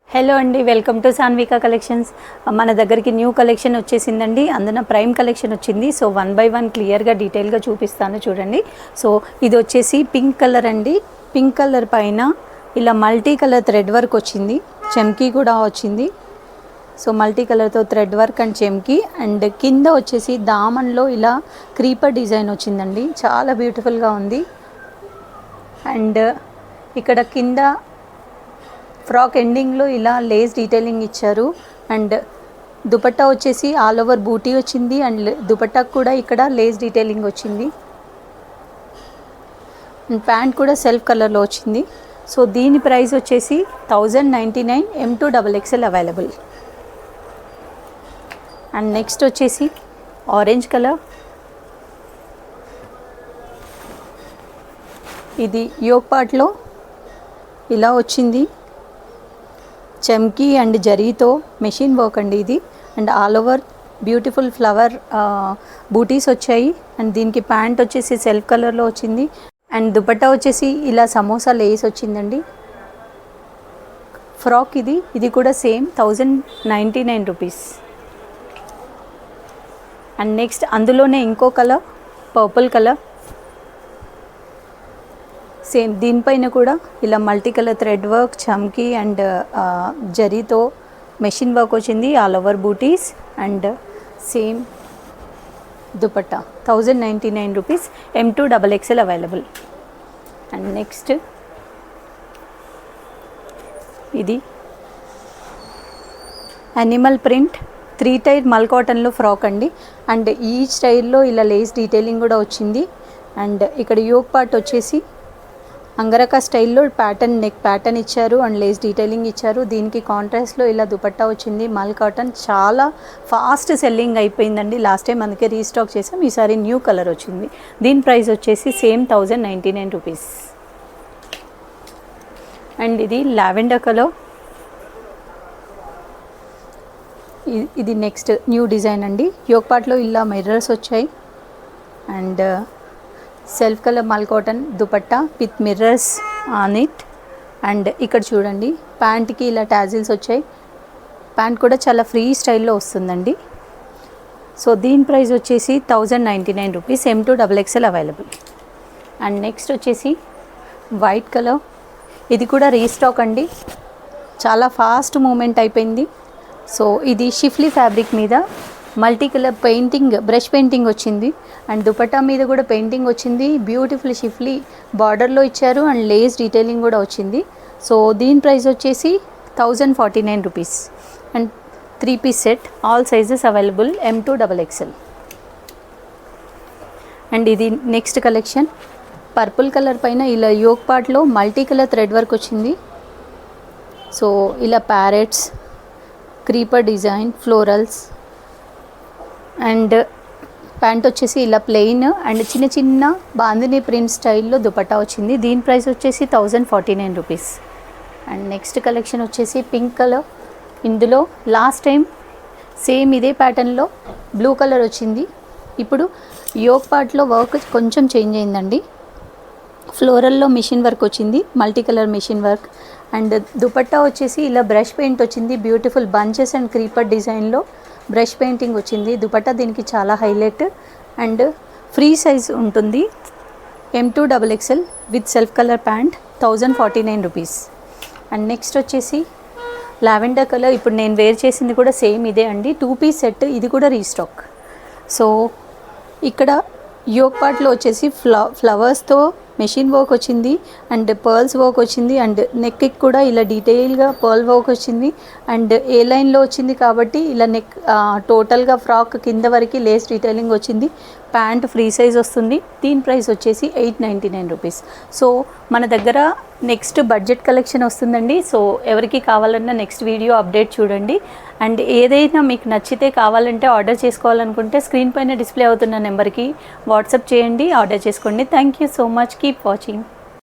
Hello అండి, welcome to సాన్వికా collections. మన దగ్గరికి న్యూ కలెక్షన్ వచ్చేసిందండి. అందున ప్రైమ్ కలెక్షన్ వచ్చింది. సో 1 by 1 క్లియర్గా డీటెయిల్గా చూపిస్తాను చూడండి. సో ఇది వచ్చేసి పింక్ కలర్ అండి. పింక్ కలర్ పైన ఇలా మల్టీ కలర్ థ్రెడ్ వర్క్ వచ్చింది, చెమ్కీ కూడా వచ్చింది. సో మల్టీ కలర్తో థ్రెడ్ వర్క్ అండ్ చెమ్కీ, అండ్ కింద వచ్చేసి దామన్లో ఇలా క్రీపర్ డిజైన్ వచ్చిందండి. చాలా బ్యూటిఫుల్గా ఉంది. అండ్ ఇక్కడ కింద ఫ్రాక్ ఎండింగ్లో ఇలా లేస్ డీటెయిలింగ్ ఇచ్చారు. అండ్ దుపట్టా వచ్చేసి ఆల్ ఓవర్ బూటీ వచ్చింది. అండ్ దుపట్టాకు కూడా ఇక్కడ లేస్ డీటెయిలింగ్ వచ్చింది. అండ్ ప్యాంట్ కూడా సెల్ఫ్ కలర్లో వచ్చింది. సో దీని ప్రైస్ వచ్చేసి 1099, M2 XXL available. And next వచ్చేసి ఆరెంజ్ కలర్. ఇది యోక్ పార్ట్లో ఇలా వచ్చింది, చెమ్కీ అండ్ జరీతో మెషిన్ వర్క్ అండి ఇది. And all over beautiful flower bootis వచ్చాయి. అండ్ దీనికి ప్యాంట్ వచ్చేసి సెల్ఫ్ కలర్లో వచ్చింది. అండ్ దుపట్టా వచ్చేసి ఇలా సమోసా లేస్ వచ్చిందండి. ఫ్రాక్ ఇది కూడా సేమ్ 1099 రూపీస్. అండ్ నెక్స్ట్ అందులోనే ఇంకో కలర్ పర్పుల్ కలర్, సేమ్ దీనిపైన కూడా ఇలా multi colour thread work, chamki and జరీతో మెషిన్ వర్క్ వచ్చింది, all over bootis. And same dupatta 1099 rupees, M2 XXL available. And next ఇది యానిమల్ ప్రింట్ 3 టైర్ మల్ కాటన్లో ఫ్రాక్ అండి. అండ్ ఈ స్టైల్లో ఇలా లేస్ డీటెయిలింగ్ కూడా వచ్చింది. అండ్ ఇక్కడ యోక్ పార్ట్ వచ్చేసి అంగరకా స్టైల్లో ప్యాటర్న్, నెక్ ప్యాటర్న్ ఇచ్చారు అండ్ లేస్ డీటెయిలింగ్ ఇచ్చారు. దీనికి కాంట్రాస్ట్లో ఇలా దుపట్టా వచ్చింది, మల్ కాటన్. చాలా ఫాస్ట్ సెల్లింగ్ అయిపోయిందండి. లాస్ట్ టైం అందుకే రీస్టాక్ చేసాం, ఈసారి న్యూ కలర్ వచ్చింది. దీని ప్రైస్ వచ్చేసి సేమ్ 1099 రూపీస్. అండ్ ఇది లావెండర్ కలర్. ఇది నెక్స్ట్ న్యూ డిజైన్ అండి. యోక్ పార్ట్లో ఇలా మిర్రర్స్ వచ్చాయి. అండ్ సెల్ఫ్ కలర్ మల్ cotton dupatta with mirrors on it. And ఇక్కడ చూడండి ప్యాంట్కి ఇలా టాజిల్స్ వచ్చాయి. ప్యాంట్ కూడా చాలా ఫ్రీ స్టైల్లో వస్తుందండి. సో దీని ప్రైస్ వచ్చేసి 1099 rupees, M2 XXL available. And next వచ్చేసి వైట్ కలర్. ఇది కూడా రీస్టాక్ అండి, చాలా ఫాస్ట్ మూమెంట్ అయిపోయింది. సో ఇది షిఫ్లీ ఫ్యాబ్రిక్ మీద multi colour painting, brush painting వచ్చింది. అండ్ దుపట్టా మీద కూడా పెయింటింగ్ వచ్చింది. బ్యూటిఫుల్ షిఫ్లీ బార్డర్లో ఇచ్చారు అండ్ లేస్ డీటెయిలింగ్ కూడా వచ్చింది. సో దీని ప్రైస్ వచ్చేసి 1049 rupees. And 3 piece set, all sizes available, M2 XXL. And ఇది నెక్స్ట్ కలెక్షన్ పర్పుల్ కలర్ పైన ఇలా యోక్ పార్ట్లో మల్టీ కలర్ థ్రెడ్ వర్క్ వచ్చింది. సో ఇలా parrots, creeper design, florals. And pant వచ్చేసి ఇలా ప్లెయిన్ అండ్ చిన్న చిన్న బాందిని ప్రింట్ స్టైల్లో దుపట్టా వచ్చింది. దీని ప్రైస్ వచ్చేసి 1049 రూపీస్. అండ్ నెక్స్ట్ కలెక్షన్ వచ్చేసి పింక్ కలర్. ఇందులో లాస్ట్ టైం సేమ్ ఇదే ప్యాటర్న్లో బ్లూ కలర్ వచ్చింది. ఇప్పుడు యోక్ పార్ట్లో వర్క్ కొంచెం చేంజ్ అయిందండి. ఫ్లోరల్లో మిషన్ వర్క్ వచ్చింది, multi colour machine work. And dupatta వచ్చేసి ఇలా బ్రష్ పెయింట్ వచ్చింది, బ్యూటిఫుల్ బంచెస్ అండ్ క్రీపర్ డిజైన్లో బ్రష్ పెయింటింగ్ వచ్చింది. దుపట్టా దీనికి చాలా హైలైట్. అండ్ ఫ్రీ సైజ్ ఉంటుంది, M2 XXL with self colour pant, 1049 rupees. And next వచ్చేసి లావెండర్ కలర్. ఇప్పుడు నేను వేర్ చేసింది కూడా సేమ్ ఇదే అండి, 2 పీస్ సెట్. ఇది కూడా రీస్టాక్. సో ఇక్కడ యోక్ పార్ట్లో వచ్చేసి ఫ్లవర్స్తో మెషిన్ వర్క్ వచ్చింది అండ్ పర్ల్స్ వర్క్ వచ్చింది. అండ్ నెక్కి కూడా ఇలా డీటెయిల్గా పర్ల్ వర్క్ వచ్చింది. అండ్ ఏ లైన్లో వచ్చింది కాబట్టి ఇలా నెక్ టోటల్గా ఫ్రాక్ కింద వరకు లేస్ డీటెయిలింగ్ వచ్చింది. ప్యాంట్ ఫ్రీ సైజ్ వస్తుంది. దీని ప్రైస్ వచ్చేసి 899 రూపీస్. సో మన దగ్గర నెక్స్ట్ బడ్జెట్ కలెక్షన్ వస్తుందండి. సో ఎవరికి కావాలన్నా నెక్స్ట్ వీడియో అప్డేట్ చూడండి. అండ్ ఏదైనా మీకు నచ్చితే కావాలంటే ఆర్డర్ చేసుకోవాలనుకుంటే స్క్రీన్ పైన డిస్ప్లే అవుతున్న నెంబర్కి వాట్సాప్ చేయండి, ఆర్డర్ చేసుకోండి. Thank you so much. Keep watching.